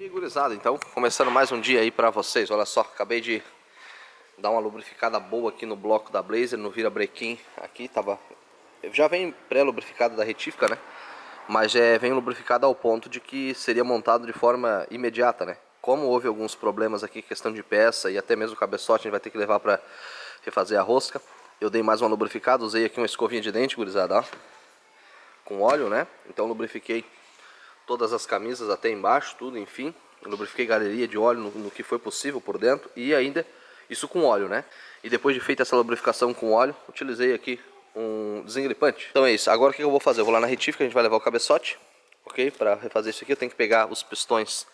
E aí, gurizada, então, começando mais um dia aí pra vocês. Olha só, acabei de dar uma lubrificada boa aqui no bloco da Blazer, no virabrequim aqui, já vem pré-lubrificado da retífica, né? Mas vem lubrificado ao ponto de que seria montado de forma imediata, né? Como houve alguns problemas aqui, questão de peça e até mesmo o cabeçote, a gente vai ter que levar pra refazer a rosca. Eu dei mais uma lubrificada, usei aqui uma escovinha de dente, gurizada, ó, com óleo, né? Então lubrifiquei todas as camisas até embaixo, tudo, enfim. Lubrifiquei galeria de óleo no que foi possível por dentro e ainda isso com óleo, né? E depois de feita essa lubrificação com óleo, utilizei aqui um desengripante. Então é isso. Agora o que eu vou fazer? Eu vou lá na retífica, a gente vai levar o cabeçote, ok? Para refazer isso aqui eu tenho que pegar os pistões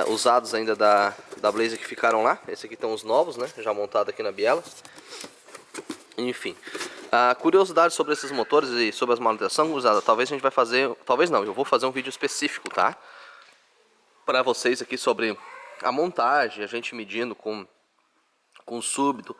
usados ainda da Blazer que ficaram lá. Esse aqui estão os novos, né? Já montado aqui na biela. Enfim. A curiosidade sobre esses motores e sobre as manutenção, usada, talvez a gente vai fazer, talvez não, eu vou fazer um vídeo específico, tá? Para vocês aqui sobre a montagem, a gente medindo com súbito.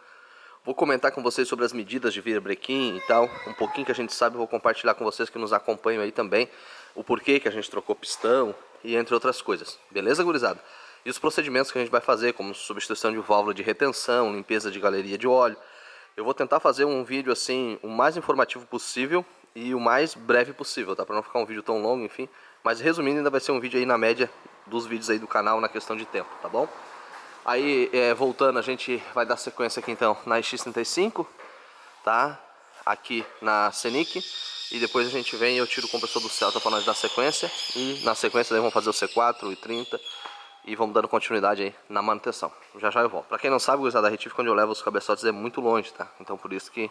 Vou comentar com vocês sobre as medidas de virabrequim e tal, um pouquinho que a gente sabe, vou compartilhar com vocês que nos acompanham aí também, o porquê que a gente trocou pistão e entre outras coisas. Beleza, gurizada? E os procedimentos que a gente vai fazer, como substituição de válvula de retenção, limpeza de galeria de óleo. Eu vou tentar fazer um vídeo assim, o mais informativo possível e o mais breve possível, tá? Para não ficar um vídeo tão longo, enfim. Mas resumindo, ainda vai ser um vídeo aí na média dos vídeos aí do canal na questão de tempo, tá bom? Aí, voltando, a gente vai dar sequência aqui então na X35, tá? Aqui na Scenic. E depois a gente vem e eu tiro o compressor do Celta para nós dar sequência. E na sequência daí vamos fazer o C4, o I30. E vamos dando continuidade aí na manutenção. Já já eu volto. Pra quem não sabe, o gurizada, da retífica onde eu levo os cabeçotes é muito longe, tá? Então por isso que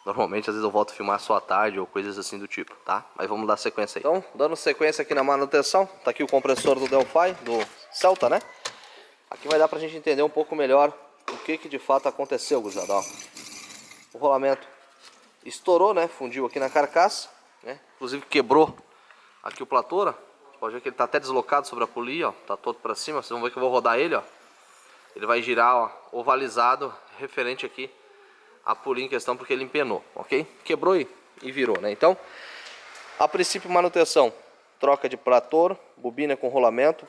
normalmente às vezes eu volto a filmar só à tarde ou coisas assim do tipo, tá? Mas vamos dar sequência aí. Então, dando sequência aqui na manutenção, tá aqui o compressor do Delphi, do Celta, né? Aqui vai dar pra gente entender um pouco melhor o que de fato aconteceu, gurizada, ó. O rolamento estourou, né? Fundiu aqui na carcaça, né? Inclusive quebrou aqui o platô, ó. Pode ver que ele tá até deslocado sobre a polia, ó. Tá todo pra cima. Vocês vão ver que eu vou rodar ele, ó. Ele vai girar, ó, ovalizado, referente aqui à polia em questão, porque ele empenou, ok? Quebrou e virou, né? Então, a princípio, manutenção. Troca de platô, bobina com rolamento,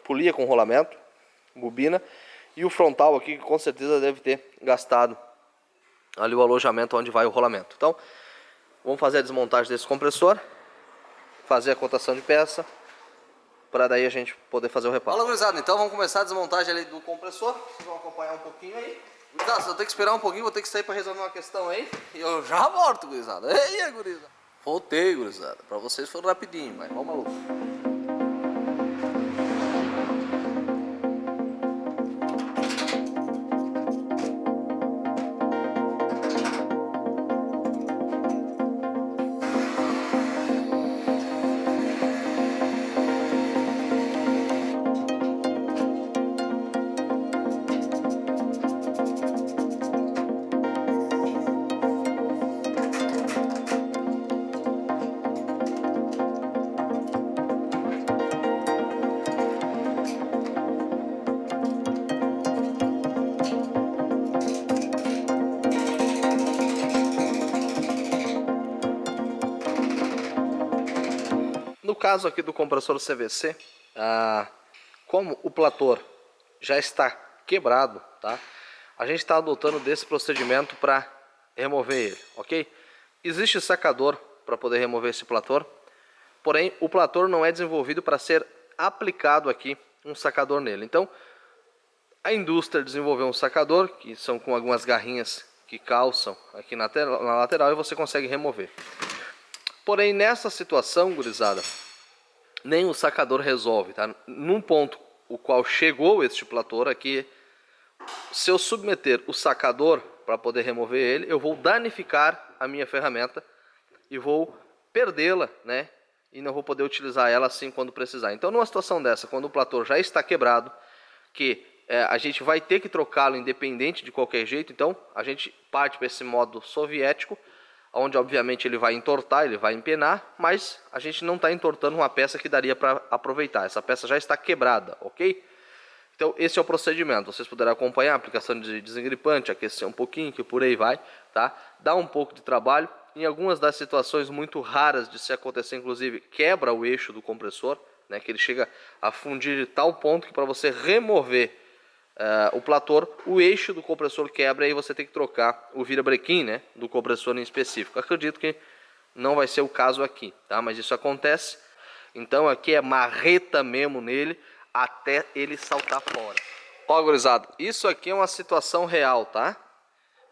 polia com rolamento, bobina. E o frontal aqui, que com certeza deve ter gastado ali o alojamento onde vai o rolamento. Então, vamos fazer a desmontagem desse compressor. Fazer a cotação de peça, para daí a gente poder fazer o reparo. Fala, gurizada, então vamos começar a desmontagem ali do compressor. Vocês vão acompanhar um pouquinho aí. Gurizada, eu tenho que esperar um pouquinho, vou ter que sair para resolver uma questão aí. E eu já volto, gurizada. Ei, gurizada. Voltei, gurizada. Para vocês foi rapidinho, mas vamos maluco. No caso aqui do compressor CVC, como o platô já está quebrado, tá? A gente está adotando desse procedimento para remover ele, ok? Existe sacador para poder remover esse platô, porém o platô não é desenvolvido para ser aplicado aqui um sacador nele. Então a indústria desenvolveu um sacador, que são com algumas garrinhas que calçam aqui na lateral e você consegue remover. Porém, nessa situação, gurizada, nem o sacador resolve, tá? Num ponto o qual chegou este platô aqui, se eu submeter o sacador para poder remover ele, eu vou danificar a minha ferramenta e vou perdê-la, né? E não vou poder utilizar ela assim quando precisar. Então, numa situação dessa, quando o platô já está quebrado, que a gente vai ter que trocá-lo independente de qualquer jeito, então a gente parte para esse modo soviético, onde obviamente ele vai entortar, ele vai empenar, mas a gente não está entortando uma peça que daria para aproveitar. Essa peça já está quebrada, ok? Então esse é o procedimento. Vocês puderem acompanhar a aplicação de desengripante, aquecer um pouquinho, que por aí vai, tá? Dá um pouco de trabalho. Em algumas das situações muito raras de se acontecer, inclusive, quebra o eixo do compressor, né? Que ele chega a fundir de tal ponto que para você remover o plator, o eixo do compressor quebra e aí você tem que trocar o virabrequim, né? Do compressor em específico. Acredito que não vai ser o caso aqui, tá? Mas isso acontece. Então aqui é marreta mesmo nele até ele saltar fora. Ó, gurizada, isso aqui é uma situação real, tá?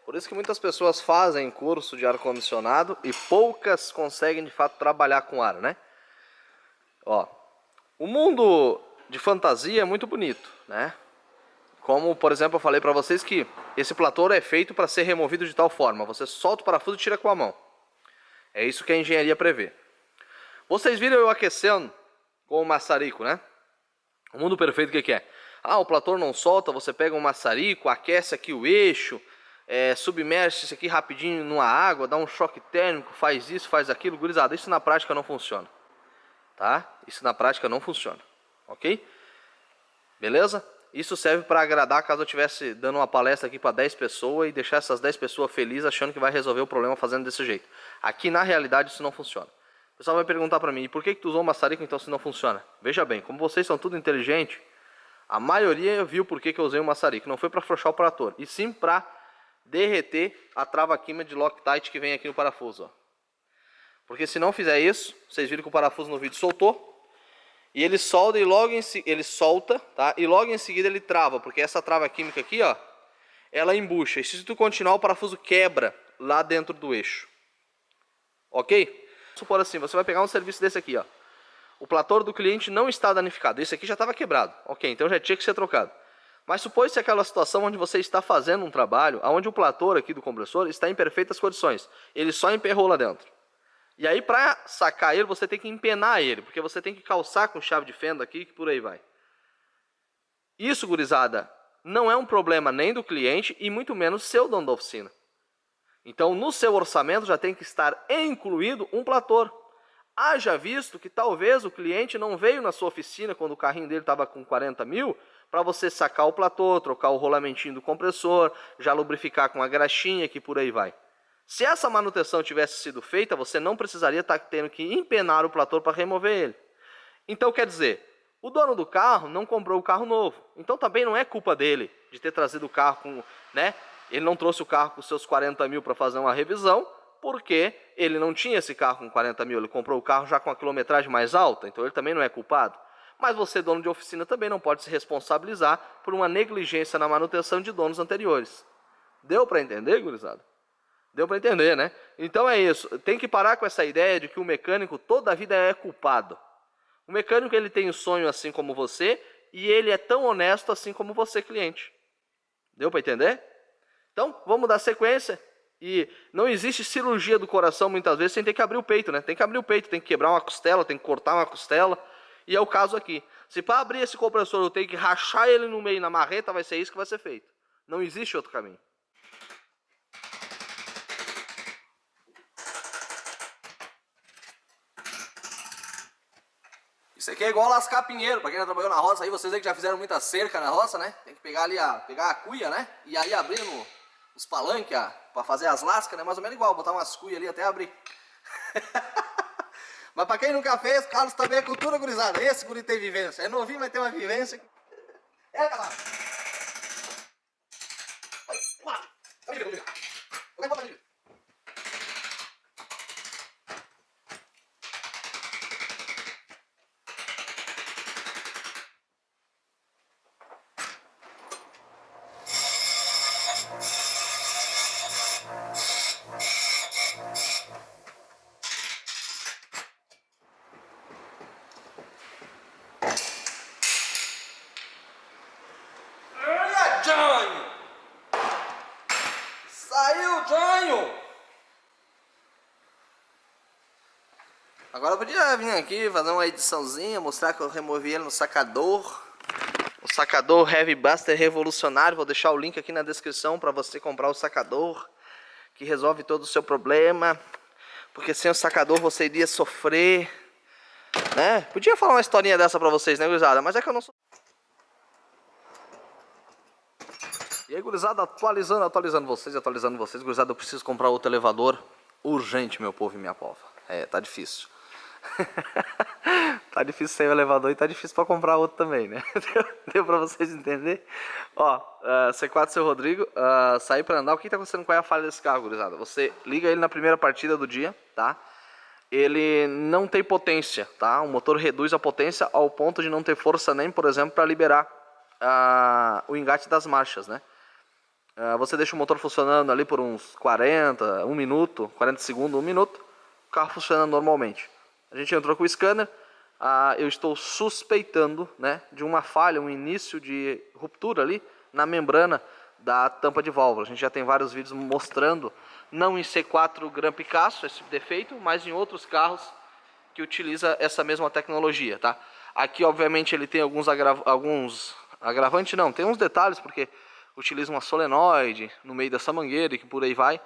Por isso que muitas pessoas fazem curso de ar-condicionado e poucas conseguem de fato trabalhar com ar, né? Ó, o mundo de fantasia é muito bonito, né? Como, por exemplo, eu falei para vocês que esse plator é feito para ser removido de tal forma. Você solta o parafuso e tira com a mão. É isso que a engenharia prevê. Vocês viram eu aquecendo com o maçarico, né? O mundo perfeito o que é? Ah, o plator não solta, você pega um maçarico, aquece aqui o eixo, submerge isso aqui rapidinho numa água, dá um choque térmico, faz isso, faz aquilo. Gurizada, isso na prática não funciona. Tá? Isso na prática não funciona. Ok? Beleza? Isso serve para agradar caso eu estivesse dando uma palestra aqui para 10 pessoas e deixar essas 10 pessoas felizes achando que vai resolver o problema fazendo desse jeito. Aqui na realidade isso não funciona. O pessoal vai perguntar para mim, e por que tu usou o maçarico então se não funciona? Veja bem, como vocês são tudo inteligentes, a maioria viu por que eu usei o maçarico. Não foi para afrouxar o trator, e sim para derreter a trava química de Loctite que vem aqui no parafuso. Ó. Porque se não fizer isso, vocês viram que o parafuso no vídeo soltou, e ele solda e logo ele solta, tá? E logo em seguida ele trava, porque essa trava química aqui, ó, ela embucha. E se tu continuar, o parafuso quebra lá dentro do eixo. Ok? Vamos supor assim, você vai pegar um serviço desse aqui, ó. O plator do cliente não está danificado. Esse aqui já estava quebrado. Ok, então já tinha que ser trocado. Mas supõe-se aquela situação onde você está fazendo um trabalho, onde o plator aqui do compressor está em perfeitas condições. Ele só emperrou lá dentro. E aí para sacar ele, você tem que empenar ele, porque você tem que calçar com chave de fenda aqui, que por aí vai. Isso, gurizada, não é um problema nem do cliente e muito menos seu dono da oficina. Então, no seu orçamento já tem que estar incluído um plator. Haja visto que talvez o cliente não veio na sua oficina quando o carrinho dele estava com 40 mil, para você sacar o plator, trocar o rolamentinho do compressor, já lubrificar com a graxinha, que por aí vai. Se essa manutenção tivesse sido feita, você não precisaria estar tendo que empenar o plator para remover ele. Então, quer dizer, o dono do carro não comprou o carro novo. Então, também não é culpa dele de ter trazido o carro com, né? Ele não trouxe o carro com seus 40 mil para fazer uma revisão, porque ele não tinha esse carro com 40 mil. Ele comprou o carro já com a quilometragem mais alta, então ele também não é culpado. Mas você, dono de oficina, também não pode se responsabilizar por uma negligência na manutenção de donos anteriores. Deu para entender, gurizada? Deu para entender, né? Então é isso. Tem que parar com essa ideia de que o mecânico toda a vida é culpado. O mecânico ele tem um sonho assim como você e ele é tão honesto assim como você, cliente. Deu para entender? Então, vamos dar sequência. E não existe cirurgia do coração muitas vezes sem ter que abrir o peito, né? Tem que abrir o peito, tem que quebrar uma costela, tem que cortar uma costela. E é o caso aqui. Se para abrir esse compressor eu tenho que rachar ele no meio na marreta, vai ser isso que vai ser feito. Não existe outro caminho. Isso aqui é igual lascar pinheiro, pra quem já trabalhou na roça aí, vocês aí que já fizeram muita cerca na roça, né? Tem que pegar ali pegar a cuia, né? E aí abrir os palanques, pra fazer as lascas, né? Mais ou menos igual, botar umas cuias ali até abrir. Mas pra quem nunca fez, Carlos também é cultura, gurizada. Esse guri tem vivência. É novinho, mas tem uma vivência. É, galera. Saiu, Janho! Agora eu podia vir aqui fazer uma ediçãozinha, mostrar que eu removi ele no sacador. O sacador Heavy Buster revolucionário. Vou deixar o link aqui na descrição para você comprar o sacador, que resolve todo o seu problema. Porque sem o sacador você iria sofrer, né? Podia falar uma historinha dessa para vocês, né, gurizada? Mas é que eu não sou... E aí, gurizada, atualizando vocês, gurizada, eu preciso comprar outro elevador urgente, meu povo e minha pova. É, tá difícil. Tá difícil sair o elevador e tá difícil pra comprar outro também, né? Deu pra vocês entenderem? Ó, C4 seu Rodrigo, sair pra andar. O que tá acontecendo? Qual é a falha desse carro, gurizada? Você liga ele na primeira partida do dia, tá? Ele não tem potência, tá? O motor reduz a potência ao ponto de não ter força nem, por exemplo, para liberar o engate das marchas, né? Você deixa o motor funcionando ali por uns 40, 1 minuto, 40 segundos, 1 minuto, o carro funciona normalmente. A gente entrou com o scanner, eu estou suspeitando, né, de uma falha, um início de ruptura ali na membrana da tampa de válvula. A gente já tem vários vídeos mostrando, não em C4 Gran Picasso esse defeito, mas em outros carros que utiliza essa mesma tecnologia, tá? Aqui, obviamente, ele tem alguns agravantes, não, tem uns detalhes, porque utiliza uma solenoide no meio dessa mangueira e que por aí vai.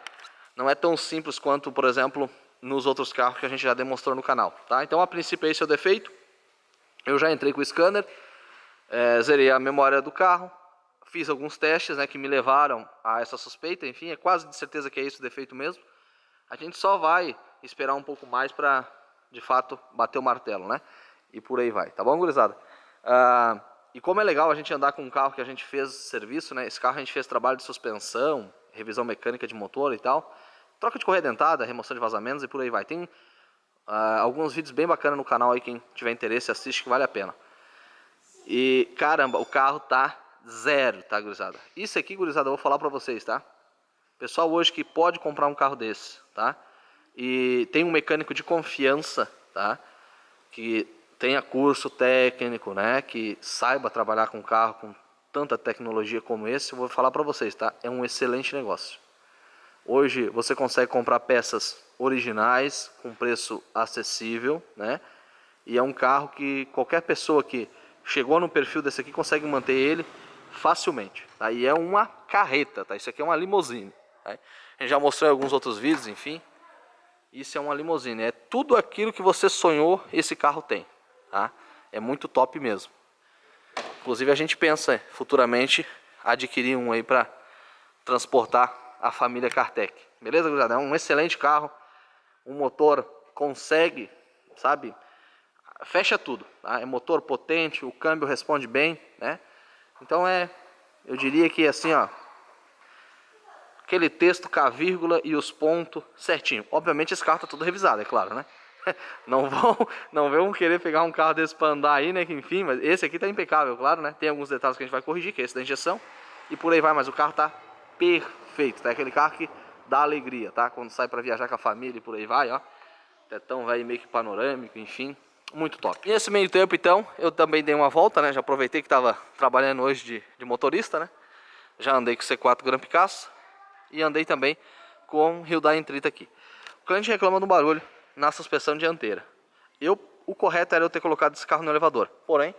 Não é tão simples quanto, por exemplo, nos outros carros que a gente já demonstrou no canal, tá? Então, a princípio, esse é o defeito. Eu já entrei com o scanner, zerei a memória do carro, fiz alguns testes, né, que me levaram a essa suspeita. Enfim, é quase de certeza que é esse o defeito mesmo. A gente só vai esperar um pouco mais para, de fato, bater o martelo, né? E por aí vai, tá bom, gurizada? E como é legal a gente andar com um carro que a gente fez serviço, né? Esse carro a gente fez trabalho de suspensão, revisão mecânica de motor e tal, troca de correia dentada, remoção de vazamentos e por aí vai. Tem alguns vídeos bem bacanas no canal aí, quem tiver interesse assiste, que vale a pena. E caramba, o carro tá zero, tá, gurizada? Isso aqui, gurizada, eu vou falar pra vocês, tá? Pessoal hoje que pode comprar um carro desse, tá? E tem um mecânico de confiança, tá? Que tenha curso técnico, né? Que saiba trabalhar com carro com tanta tecnologia como esse, eu vou falar pra vocês, tá? É um excelente negócio. Hoje você consegue comprar peças originais com preço acessível, né? E é um carro que qualquer pessoa que chegou no perfil desse aqui consegue manter ele facilmente, tá? E é uma carreta, tá? Isso aqui é uma limousine, tá? A gente já mostrou em alguns outros vídeos, enfim. Isso é uma limousine, é tudo aquilo que você sonhou, esse carro tem, tá? É muito top mesmo. Inclusive a gente pensa futuramente adquirir um aí para transportar a família Kartek. Beleza, gurizada? É um excelente carro. O motor consegue, sabe? Fecha tudo, tá? É motor potente, o câmbio responde bem, né? Então eu diria que assim, ó, aquele texto com a vírgula e os pontos certinho. Obviamente esse carro tá todo revisado, é claro, né? Não vão querer pegar um carro desse para andar aí, né? Que enfim, mas esse aqui tá impecável, claro, né? Tem alguns detalhes que a gente vai corrigir, que é esse da injeção e por aí vai, mas o carro tá perfeito, tá? Aquele carro que dá alegria, tá? Quando sai para viajar com a família e por aí vai, ó. Tetão vai meio que panorâmico, enfim, muito top. E nesse meio tempo, então, eu também dei uma volta, né? Já aproveitei que tava trabalhando hoje de motorista, né? Já andei com o C4 Gran Picasso e andei também com o Hyundai N30 aqui. O cliente reclama do barulho na suspensão dianteira. O correto era eu ter colocado esse carro no elevador. Porém,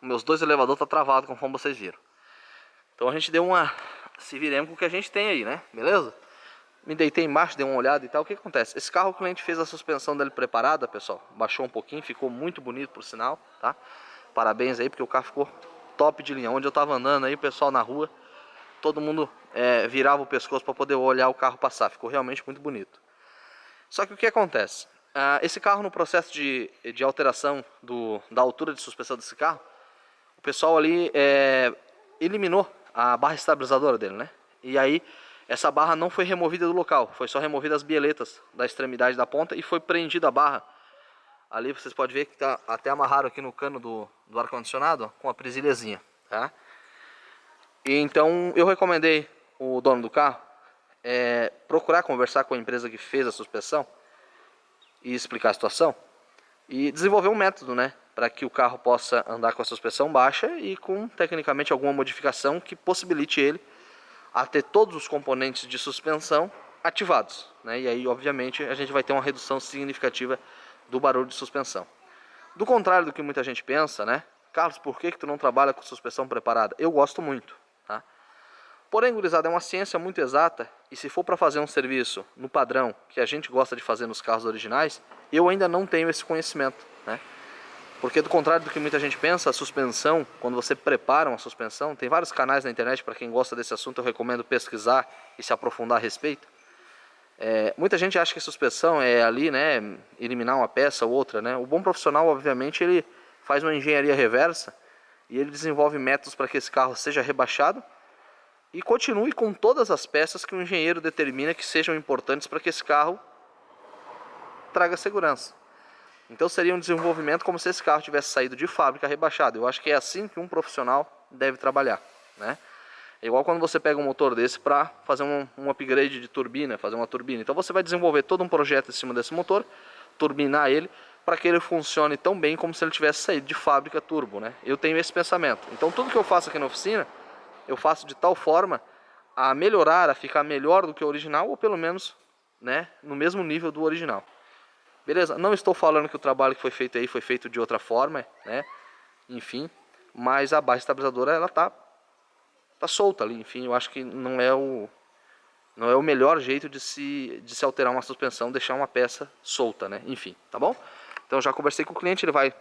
meus dois elevadores estão travados, conforme vocês viram. Então a gente deu uma... se viremos com o que a gente tem aí, né? Beleza? Me deitei embaixo, dei uma olhada e tal. O que acontece? Esse carro o cliente fez a suspensão dele preparada, pessoal. Baixou um pouquinho, ficou muito bonito por sinal, tá? Parabéns aí, porque o carro ficou top de linha. Onde eu tava andando aí, o pessoal na rua, todo mundo virava o pescoço para poder olhar o carro passar. Ficou realmente muito bonito. Só que o que acontece? Esse carro, no processo de alteração da altura de suspensão desse carro, o pessoal ali eliminou a barra estabilizadora dele, né? E aí essa barra não foi removida do local, foi só removida as bieletas da extremidade da ponta e foi prendida a barra. Ali vocês podem ver que tá até amarrado aqui no cano do ar-condicionado com a presilhazinha, tá? E então eu recomendei o dono do carro procurar conversar com a empresa que fez a suspensão e explicar a situação e desenvolver um método, né, para que o carro possa andar com a suspensão baixa e com tecnicamente alguma modificação que possibilite ele a ter todos os componentes de suspensão ativados, né? E aí obviamente a gente vai ter uma redução significativa do barulho de suspensão. Do contrário do que muita gente pensa, né? Carlos, por que tu não trabalha com suspensão preparada? Eu gosto muito, tá? Porém, gurizada, é uma ciência muito exata e se for para fazer um serviço no padrão que a gente gosta de fazer nos carros originais, eu ainda não tenho esse conhecimento, né? Porque do contrário do que muita gente pensa, a suspensão, quando você prepara uma suspensão, tem vários canais na internet, para quem gosta desse assunto eu recomendo pesquisar e se aprofundar a respeito. Muita gente acha que suspensão é ali, né, eliminar uma peça ou outra, né? O bom profissional, obviamente, ele faz uma engenharia reversa e ele desenvolve métodos para que esse carro seja rebaixado e continue com todas as peças que o engenheiro determina que sejam importantes para que esse carro traga segurança. Então seria um desenvolvimento como se esse carro tivesse saído de fábrica rebaixado. Eu acho que é assim que um profissional deve trabalhar, né? É igual quando você pega um motor desse para fazer um upgrade de turbina, fazer uma turbina. Então você vai desenvolver todo um projeto em cima desse motor, turbinar ele, para que ele funcione tão bem como se ele tivesse saído de fábrica turbo, né? Eu tenho esse pensamento. Então tudo que eu faço aqui na oficina, eu faço de tal forma a melhorar, a ficar melhor do que o original, ou pelo menos, né, no mesmo nível do original. Beleza? Não estou falando que o trabalho que foi feito aí foi feito de outra forma, né? Enfim, mas a barra estabilizadora ela tá solta ali. Enfim, eu acho que não é o melhor jeito de se alterar uma suspensão, deixar uma peça solta, né? Enfim, tá bom? Então já conversei com o cliente, ele vai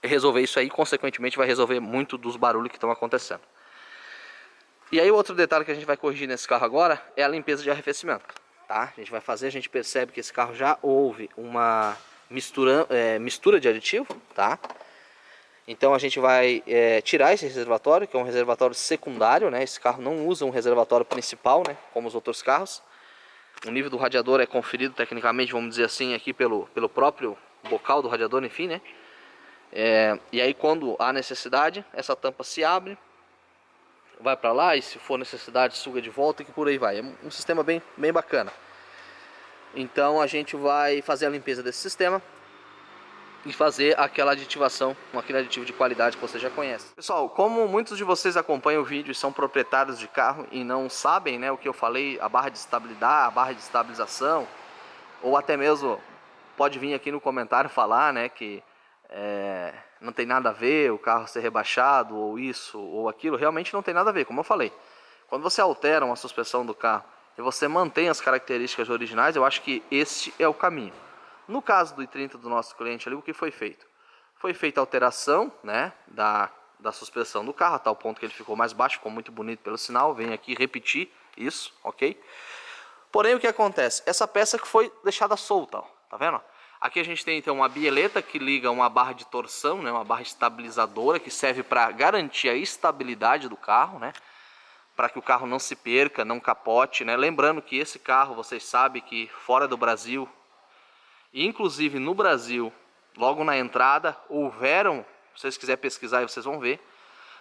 resolver isso aí, consequentemente vai resolver muito dos barulhos que estão acontecendo. E aí outro detalhe que a gente vai corrigir nesse carro agora é a limpeza de arrefecimento, tá? A gente vai fazer, a gente percebe que esse carro já houve uma mistura de aditivo, tá? Então a gente vai tirar esse reservatório, que é um reservatório secundário, né? Esse carro não usa um reservatório principal, né? Como os outros carros. O nível do radiador é conferido tecnicamente, vamos dizer assim, aqui pelo próprio bocal do radiador, enfim, né? E aí quando há necessidade, essa tampa se abre, vai para lá e se for necessidade suga de volta e que por aí vai. É um sistema bem bacana. Então a gente vai fazer a limpeza desse sistema e fazer aquela aditivação, aquele aditivo de qualidade que você já conhece. Pessoal, como muitos de vocês acompanham o vídeo e são proprietários de carro e não sabem, né, o que eu falei, a barra de estabilidade, a barra de estabilização, ou até mesmo pode vir aqui no comentário falar, né, que não tem nada a ver o carro ser rebaixado, ou isso, ou aquilo, realmente não tem nada a ver, como eu falei. Quando você altera uma suspensão do carro e você mantém as características originais, eu acho que este é o caminho. No caso do i30 do nosso cliente ali, o que foi feito? Foi feita a alteração, né, da suspensão do carro, a tal ponto que ele ficou mais baixo, ficou muito bonito pelo sinal, venho aqui repetir isso, ok? Porém, o que acontece? Essa peça que foi deixada solta, ó, tá vendo? Aqui a gente tem então uma bieleta que liga uma barra de torção, né, uma barra estabilizadora que serve para garantir a estabilidade do carro, né? Para que o carro não se perca, não capote, né? Lembrando que esse carro, vocês sabem que fora do Brasil, e inclusive no Brasil, logo na entrada, houveram, se vocês quiserem pesquisar aí vocês vão ver,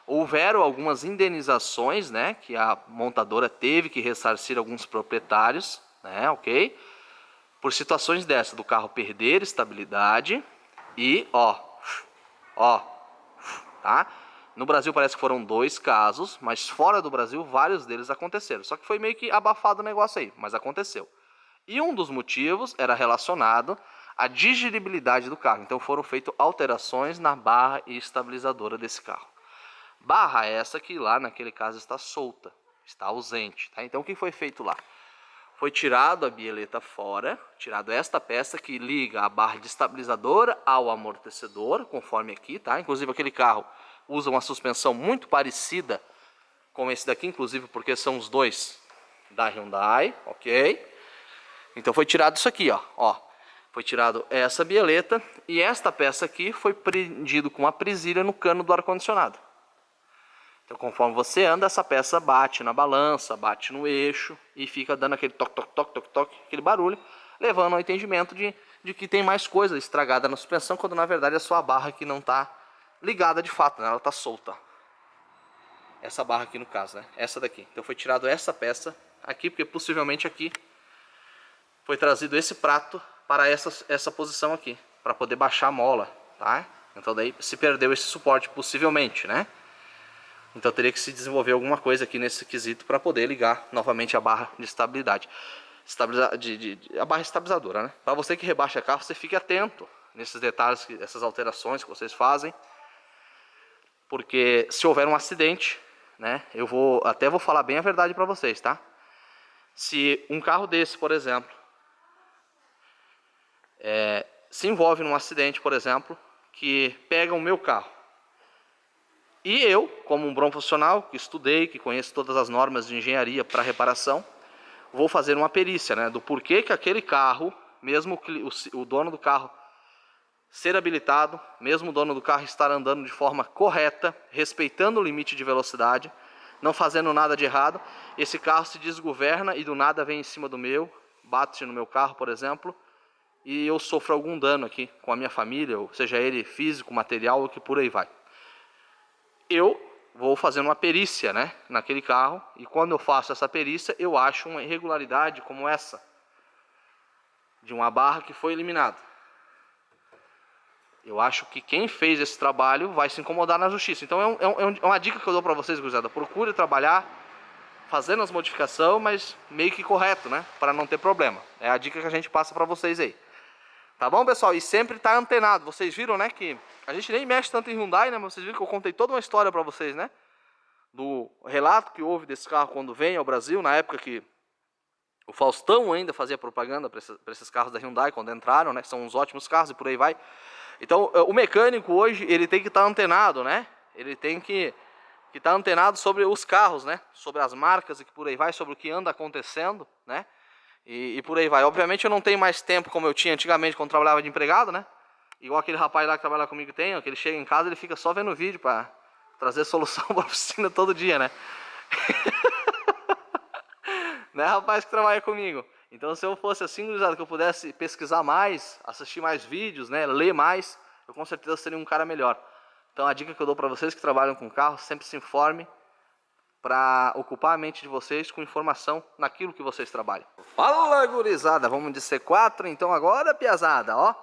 houveram algumas indenizações, né, que a montadora teve que ressarcir alguns proprietários, né, ok? Por situações dessas, do carro perder estabilidade e, tá? No Brasil parece que foram 2 casos, mas fora do Brasil vários deles aconteceram. Só que foi meio que abafado o negócio aí, mas aconteceu. E um dos motivos era relacionado à digeribilidade do carro. Então foram feitas alterações na barra estabilizadora desse carro. Barra essa que lá naquele caso está solta, está ausente. Tá? Então o que foi feito lá? Foi tirado a bieleta fora, tirado esta peça que liga a barra de estabilizadora ao amortecedor, conforme aqui, tá? Inclusive aquele carro usa uma suspensão muito parecida com esse daqui, inclusive porque são os dois da Hyundai, ok? Então foi tirado isso aqui, ó. Foi tirado essa bieleta e esta peça aqui foi prendido com uma presilha no cano do ar-condicionado. Então conforme você anda, essa peça bate na balança, bate no eixo e fica dando aquele toque, toque, toque, toque, toque, aquele barulho, levando ao entendimento de que tem mais coisa estragada na suspensão, quando na verdade é só a barra que não está ligada de fato, né? Ela está solta. Essa barra aqui no caso, né? Essa daqui. Então foi tirado essa peça aqui, porque possivelmente aqui foi trazido esse prato para essa posição aqui, para poder baixar a mola, tá? Então daí se perdeu esse suporte, possivelmente, né? Então teria que se desenvolver alguma coisa aqui nesse quesito para poder ligar novamente a barra de estabilidade. A barra estabilizadora, né? Para você que rebaixa carro, você fique atento nesses detalhes, essas alterações que vocês fazem. Porque se houver um acidente, né? Eu vou falar bem a verdade para vocês, tá? Se um carro desse, por exemplo, se envolve num acidente, por exemplo, que pega o meu carro, e eu, como um bom profissional, que estudei, que conheço todas as normas de engenharia para reparação, vou fazer uma perícia, né, do porquê que aquele carro, mesmo o dono do carro ser habilitado, mesmo o dono do carro estar andando de forma correta, respeitando o limite de velocidade, não fazendo nada de errado, esse carro se desgoverna e do nada vem em cima do meu, bate no meu carro, por exemplo, e eu sofro algum dano aqui com a minha família, ou seja ele físico, material, ou que por aí vai. Eu vou fazer uma perícia, né, naquele carro, e quando eu faço essa perícia, eu acho uma irregularidade como essa, de uma barra que foi eliminada. Eu acho que quem fez esse trabalho vai se incomodar na justiça. Então é uma dica que eu dou para vocês, gurizada. Procure trabalhar fazendo as modificações, mas meio que correto, né? Para não ter problema. É a dica que a gente passa para vocês aí. Tá bom, pessoal? E sempre tá antenado. Vocês viram, né, que a gente nem mexe tanto em Hyundai, né? Mas vocês viram que eu contei toda uma história para vocês, né? Do relato que houve desse carro quando vem ao Brasil, na época que o Faustão ainda fazia propaganda para esses carros da Hyundai quando entraram, né? São uns ótimos carros e por aí vai. Então, o mecânico hoje, ele tem que estar antenado, né? Ele tem que estar antenado sobre os carros, né? Sobre as marcas e por aí vai, sobre o que anda acontecendo, né? E por aí vai. Obviamente eu não tenho mais tempo como eu tinha antigamente quando trabalhava de empregado, né? Igual aquele rapaz lá que trabalha comigo tem, ó, que ele chega em casa e ele fica só vendo vídeo para trazer solução para a oficina todo dia, né? Né, rapaz que trabalha comigo. Então, se eu fosse assim, que eu pudesse pesquisar mais, assistir mais vídeos, né, ler mais, eu com certeza seria um cara melhor. Então, a dica que eu dou para vocês que trabalham com carro, sempre se informe para ocupar a mente de vocês com informação naquilo que vocês trabalham. Fala, gurizada, vamos de C4, então agora, piazada, ó.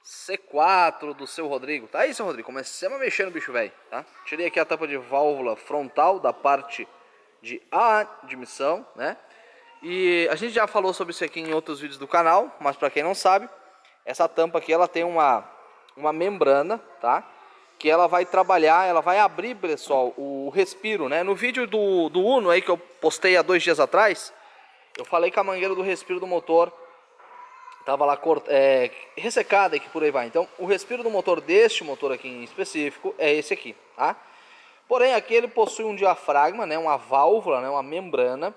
C4 do seu Rodrigo. Tá aí, seu Rodrigo, comecemos a mexer no bicho velho, tá? Tirei aqui a tampa de válvula frontal da parte de admissão, né? E a gente já falou sobre isso aqui em outros vídeos do canal, mas para quem não sabe, essa tampa aqui ela tem uma membrana, tá? Que ela vai trabalhar, ela vai abrir, pessoal, o respiro, né? No vídeo do Uno aí que eu postei há 2 dias atrás, eu falei que a mangueira do respiro do motor tava lá ressecada e que por aí vai. Então, o respiro do motor deste motor aqui em específico é esse aqui, tá? Porém, aqui ele possui um diafragma, né? Uma válvula, né? Uma membrana,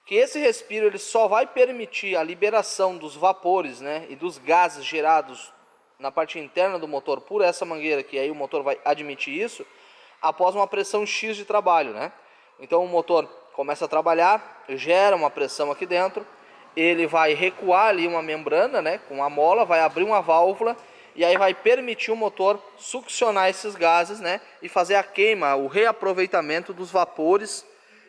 que esse respiro ele só vai permitir a liberação dos vapores, né, e dos gases gerados na parte interna do motor por essa mangueira, que aí o motor vai admitir isso, após uma pressão X de trabalho, né? Então o motor começa a trabalhar, gera uma pressão aqui dentro, ele vai recuar ali uma membrana, né, com a mola, vai abrir uma válvula e aí vai permitir o motor succionar esses gases, né, e fazer a queima, o reaproveitamento dos vapores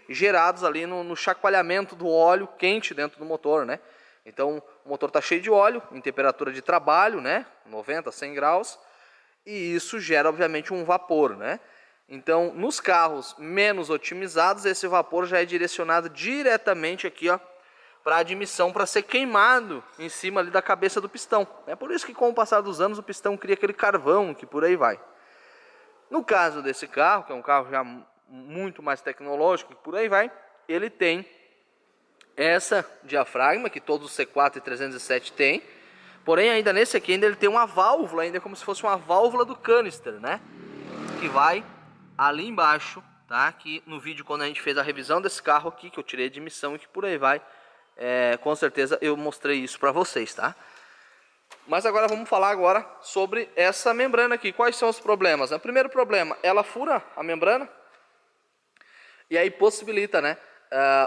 gerados ali no chacoalhamento do óleo quente dentro do motor, né? Então o motor está cheio de óleo, em temperatura de trabalho, né? 90, 100 graus, e isso gera obviamente um vapor, né? Então nos carros menos otimizados, esse vapor já é direcionado diretamente aqui, ó, para a admissão, para ser queimado em cima ali da cabeça do pistão. É por isso que com o passar dos anos o pistão cria aquele carvão que por aí vai. No caso desse carro, que é um carro já muito mais tecnológico, por aí vai, ele tem essa diafragma que todos os C4 e 307 tem, porém ainda nesse aqui ainda ele tem uma válvula, ainda como se fosse uma válvula do canister, né, que vai ali embaixo, tá, que no vídeo quando a gente fez a revisão desse carro aqui, que eu tirei de emissão e que por aí vai, com certeza eu mostrei isso para vocês, tá. Mas agora vamos falar agora sobre essa membrana aqui. Quais são os problemas? O primeiro problema, ela fura a membrana, e aí possibilita, né,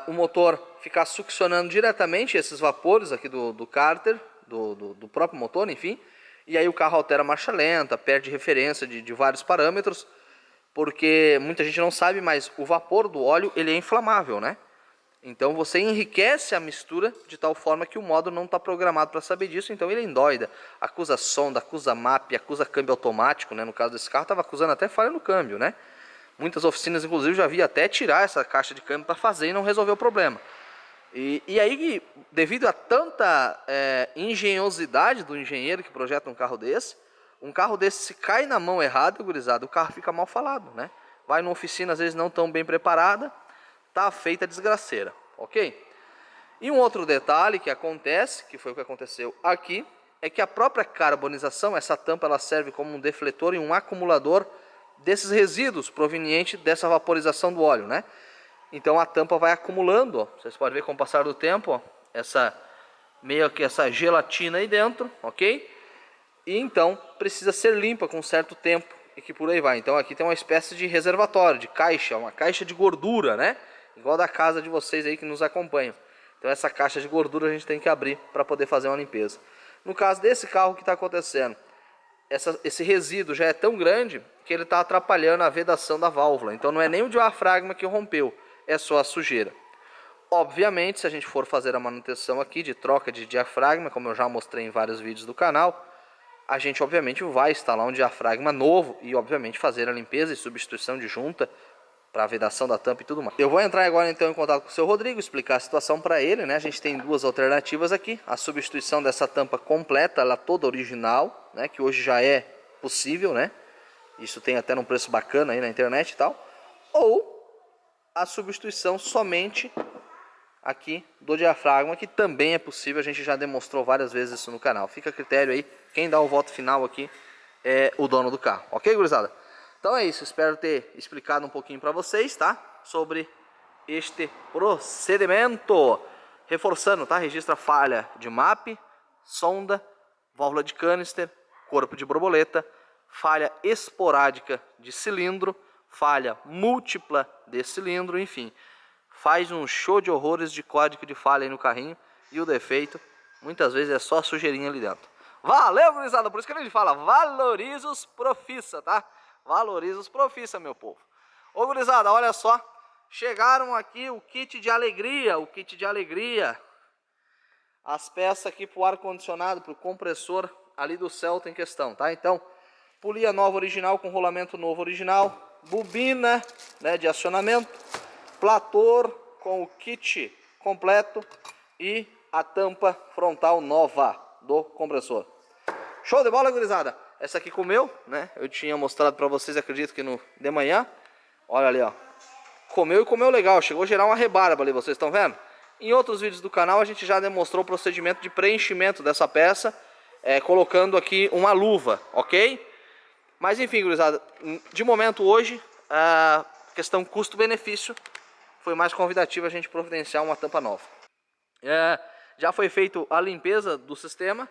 o motor ficar succionando diretamente esses vapores aqui do cárter, do próprio motor, enfim. E aí o carro altera a marcha lenta, perde referência de vários parâmetros, porque muita gente não sabe, mas o vapor do óleo ele é inflamável, né? Então você enriquece a mistura de tal forma que o módulo não está programado para saber disso, então ele endoida, acusa sonda, acusa MAP, acusa câmbio automático, né? No caso desse carro estava acusando até falha no câmbio, né? Muitas oficinas, inclusive, já vi até tirar essa caixa de câmbio para fazer e não resolver o problema. E aí, devido a tanta engenhosidade do engenheiro que projeta um carro desse se cai na mão errada, gurizada, o carro fica mal falado, né? Vai numa oficina, às vezes, não tão bem preparada, tá feita a desgraceira, ok? E um outro detalhe que acontece, que foi o que aconteceu aqui, é que a própria carbonização, essa tampa, ela serve como um defletor e um acumulador desses resíduos provenientes dessa vaporização do óleo, né? Então a tampa vai acumulando, ó. Vocês podem ver com o passar do tempo, ó, meio que essa gelatina aí dentro, ok? E então precisa ser limpa com um certo tempo e que por aí vai. Então aqui tem uma espécie de reservatório, de caixa, uma caixa de gordura, né? Igual da casa de vocês aí que nos acompanham. Então essa caixa de gordura a gente tem que abrir para poder fazer uma limpeza. No caso desse carro, o que está acontecendo? Esse resíduo já é tão grande que ele está atrapalhando a vedação da válvula. Então não é nem o diafragma que rompeu, é só a sujeira. Obviamente, se a gente for fazer a manutenção aqui de troca de diafragma, como eu já mostrei em vários vídeos do canal, a gente obviamente vai instalar um diafragma novo e obviamente fazer a limpeza e substituição de junta para a vedação da tampa e tudo mais. Eu vou entrar agora então em contato com o seu Rodrigo, explicar a situação para ele, né? A gente tem duas alternativas aqui, a substituição dessa tampa completa, ela toda original, né? Que hoje já é possível, né? Isso tem até um preço bacana aí na internet e tal. Ou a substituição somente aqui do diafragma, que também é possível, a gente já demonstrou várias vezes isso no canal. Fica a critério aí, quem dá o voto final aqui é o dono do carro. Ok, gurizada? Então é isso, espero ter explicado um pouquinho para vocês, tá? Sobre este procedimento. Reforçando, tá? Registra falha de MAP, sonda, válvula de canister, corpo de borboleta, falha esporádica de cilindro, falha múltipla de cilindro, enfim. Faz um show de horrores de código de falha aí no carrinho. E o defeito, muitas vezes, é só sujeirinha ali dentro. Valeu, gurizada! Por isso que a gente fala, valoriza os profissa, tá? Valoriza os profissa, meu povo. Ô, gurizada, olha só. Chegaram aqui o kit de alegria, o kit de alegria. As peças aqui pro ar-condicionado, pro compressor ali do Celta em questão, tá? Então, polia nova original com rolamento novo original. Bobina, né, de acionamento. Plator com o kit completo e a tampa frontal nova do compressor. Show de bola, gurizada! Essa aqui comeu, né? Eu tinha mostrado pra vocês, acredito que de manhã. Olha ali, ó. Comeu e comeu legal. Chegou a gerar uma rebarba ali, vocês estão vendo? Em outros vídeos do canal a gente já demonstrou o procedimento de preenchimento dessa peça, colocando aqui uma luva, ok? Mas enfim, gurizada, de momento hoje, a questão custo-benefício foi mais convidativa a gente providenciar uma tampa nova. Já foi feita a limpeza do sistema,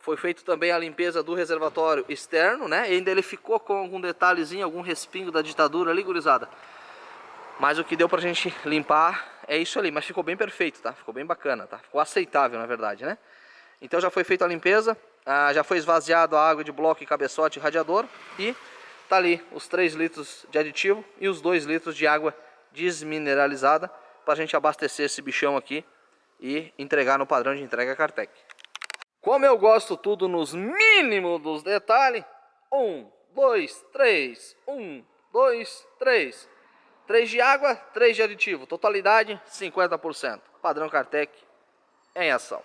foi feito também a limpeza do reservatório externo, né? E ainda ele ficou com algum detalhezinho, algum respingo da ditadura ali, gurizada. Mas o que deu pra gente limpar é isso ali, mas ficou bem perfeito, tá? Ficou bem bacana, tá? Ficou aceitável, na verdade, né? Então já foi feita a limpeza, já foi esvaziado a água de bloco e cabeçote e radiador. E tá ali os 3 litros de aditivo e os 2 litros de água desmineralizada pra gente abastecer esse bichão aqui e entregar no padrão de entrega Kartec. Como eu gosto tudo nos mínimos dos detalhes, 1, 2, 3, 1, 2, 3. 3 de água, 3 de aditivo, totalidade 50%. Padrão Kartec em ação.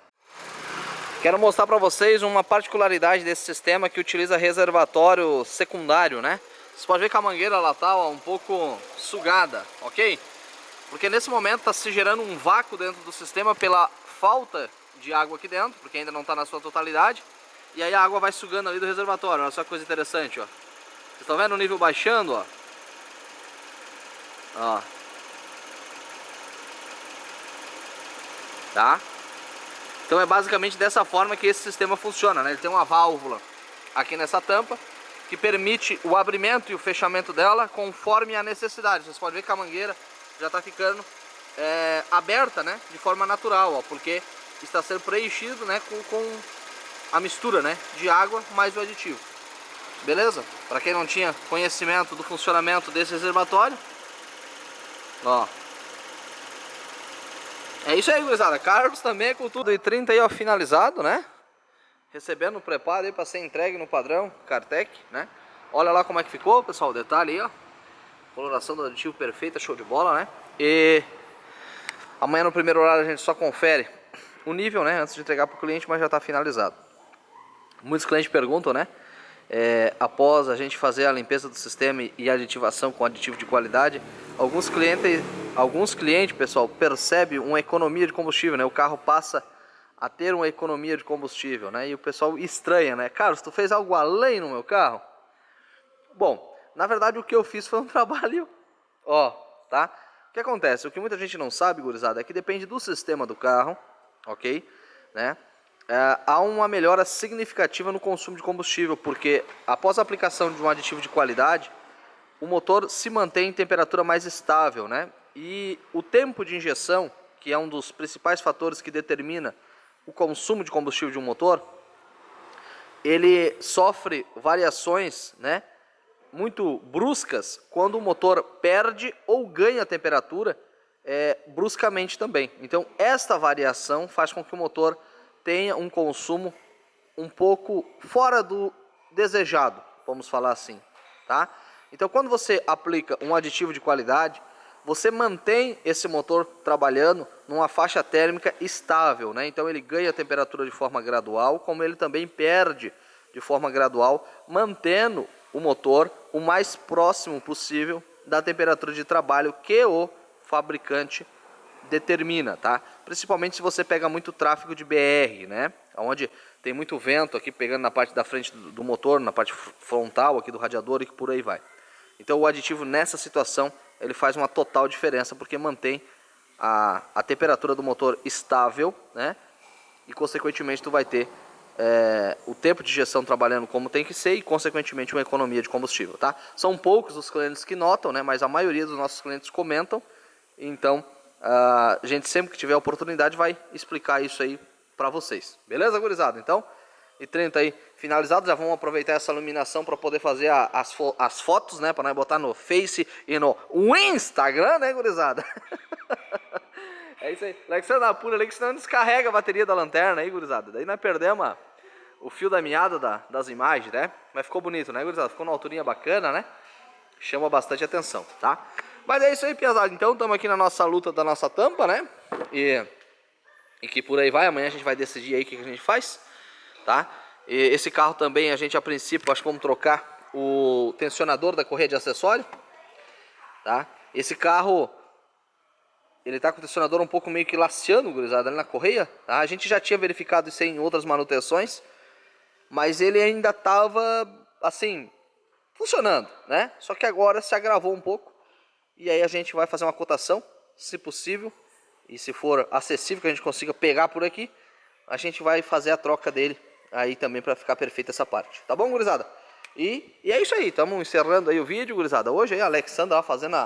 Quero mostrar para vocês uma particularidade desse sistema que utiliza reservatório secundário, né? Você pode ver que a mangueira ela tá um pouco sugada, ok? Porque nesse momento está se gerando um vácuo dentro do sistema pela falta de água aqui dentro, porque ainda não está na sua totalidade. E aí a água vai sugando ali do reservatório. Olha só que coisa interessante, ó. Vocês estão vendo o nível baixando, ó? Ó. Tá? Então é basicamente dessa forma que esse sistema funciona, né? Ele tem uma válvula aqui nessa tampa que permite o abrimento e o fechamento dela conforme a necessidade. Vocês podem ver que a mangueira já está ficando aberta, né? De forma natural, ó, porque está sendo preenchido, né? Com a mistura, né? De água mais o aditivo. Beleza? Para quem não tinha conhecimento do funcionamento desse reservatório, ó. É isso aí, gurizada. Carlos também é com tudo. E 30 aí, ó, finalizado, né? Recebendo o preparo aí para ser entregue no padrão Kartec, né? Olha lá como é que ficou, pessoal. O detalhe aí, ó. Coloração do aditivo perfeita, show de bola, né? E amanhã no primeiro horário a gente só confere o nível, né? Antes de entregar para o cliente, mas já está finalizado. Muitos clientes perguntam, né? Após a gente fazer a limpeza do sistema e a aditivação com aditivo de qualidade, alguns clientes, pessoal, percebem uma economia de combustível, né? O carro passa a ter uma economia de combustível, né? E o pessoal estranha, né? Carlos, tu fez algo além no meu carro? Bom, na verdade o que eu fiz foi um trabalho, ó, tá? que acontece? O que muita gente não sabe, gurizada, é que depende do sistema do carro, ok? Né? Há uma melhora significativa no consumo de combustível, porque após a aplicação de um aditivo de qualidade, o motor se mantém em temperatura mais estável, né? E o tempo de injeção, que é um dos principais fatores que determina o consumo de combustível de um motor, ele sofre variações, né, muito bruscas quando o motor perde ou ganha temperatura bruscamente também. Então esta variação faz com que o motor tenha um consumo um pouco fora do desejado, vamos falar assim, tá? Então quando você aplica um aditivo de qualidade, você mantém esse motor trabalhando numa faixa térmica estável, né? Então ele ganha temperatura de forma gradual, como ele também perde de forma gradual, mantendo o motor o mais próximo possível da temperatura de trabalho que o fabricante determina, tá? Principalmente se você pega muito tráfego de BR, né? Onde tem muito vento aqui pegando na parte da frente do motor, na parte frontal aqui do radiador e que por aí vai. Então o aditivo nessa situação ele faz uma total diferença, porque mantém a temperatura do motor estável, né? E consequentemente tu vai ter o tempo de injeção trabalhando como tem que ser e consequentemente uma economia de combustível, tá? São poucos os clientes que notam, né? Mas a maioria dos nossos clientes comentam. Então a gente sempre que tiver a oportunidade vai explicar isso aí para vocês, beleza, gurizada? Então, e 30 aí finalizado, já vamos aproveitar essa iluminação para poder fazer as fotos, né, para nós botar no Face e no Instagram, né, gurizada? É isso aí, Alexandre, apura ali que senão descarrega a bateria da lanterna aí, gurizada. Daí nós perdemos o fio da meada das imagens, né? Mas ficou bonito, né, gurizada? Ficou numa alturinha bacana, né? Chama bastante atenção, tá? Mas é isso aí, piazada. Então estamos aqui na nossa luta da nossa tampa, né? E que por aí vai. Amanhã a gente vai decidir aí o que a gente faz, tá? E esse carro também a gente a princípio acho que vamos trocar o tensionador da correia de acessório, tá? Esse carro ele tá com o tensionador um pouco meio que laceando, gurizada, ali na correia, tá? A gente já tinha verificado isso em outras manutenções, mas ele ainda tava assim funcionando, né? Só que agora se agravou um pouco. E aí a gente vai fazer uma cotação, se possível, e se for acessível que a gente consiga pegar por aqui, a gente vai fazer a troca dele aí também para ficar perfeita essa parte. Tá bom, gurizada? E é isso aí, estamos encerrando aí o vídeo, gurizada. Hoje aí a Alexandra fazendo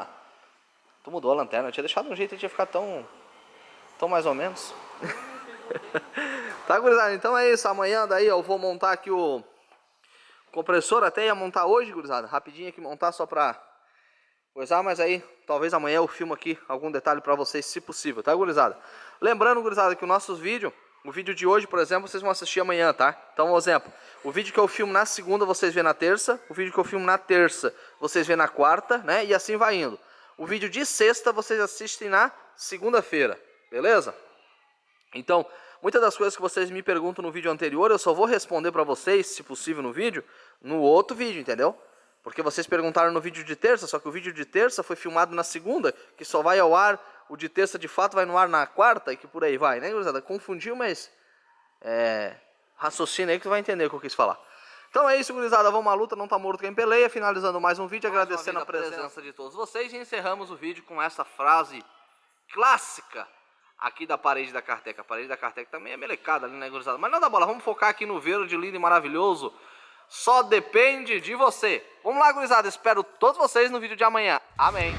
Tu mudou a lanterna, eu tinha deixado um jeito de ficar tão mais ou menos. Tá, gurizada? Então é isso, amanhã daí eu vou montar aqui o compressor, até ia montar hoje, gurizada. Rapidinho aqui montar só pra coisar, mas aí talvez amanhã eu filmo aqui algum detalhe pra vocês, se possível, tá, gurizada? Lembrando, gurizada, que o nosso vídeo, o vídeo de hoje, por exemplo, vocês vão assistir amanhã, tá? Então, um exemplo, o vídeo que eu filmo na segunda, vocês vêem na terça. O vídeo que eu filmo na terça, vocês vêem na quarta, né? E assim vai indo. O vídeo de sexta, vocês assistem na segunda-feira, beleza? Então, muitas das coisas que vocês me perguntam no vídeo anterior, eu só vou responder pra vocês, se possível no vídeo, no outro vídeo, entendeu? Porque vocês perguntaram no vídeo de terça, só que o vídeo de terça foi filmado na segunda, que só vai ao ar, o de terça de fato vai no ar na quarta, e que por aí vai, né, gurizada? Confundiu, mas raciocínio aí que tu vai entender o que eu quis falar. Então é isso, gurizada, vamos à luta, não tá morto quem peleia. Finalizando mais um vídeo, agradecendo a presença de todos vocês. E encerramos o vídeo com essa frase clássica aqui da parede da Cartec. A parede da Cartec também é melecada ali, né, gurizada? Mas não dá bola, vamos focar aqui no verde lindo e maravilhoso. Só depende de você. Vamos lá, gurizada. Espero todos vocês no vídeo de amanhã. Amém.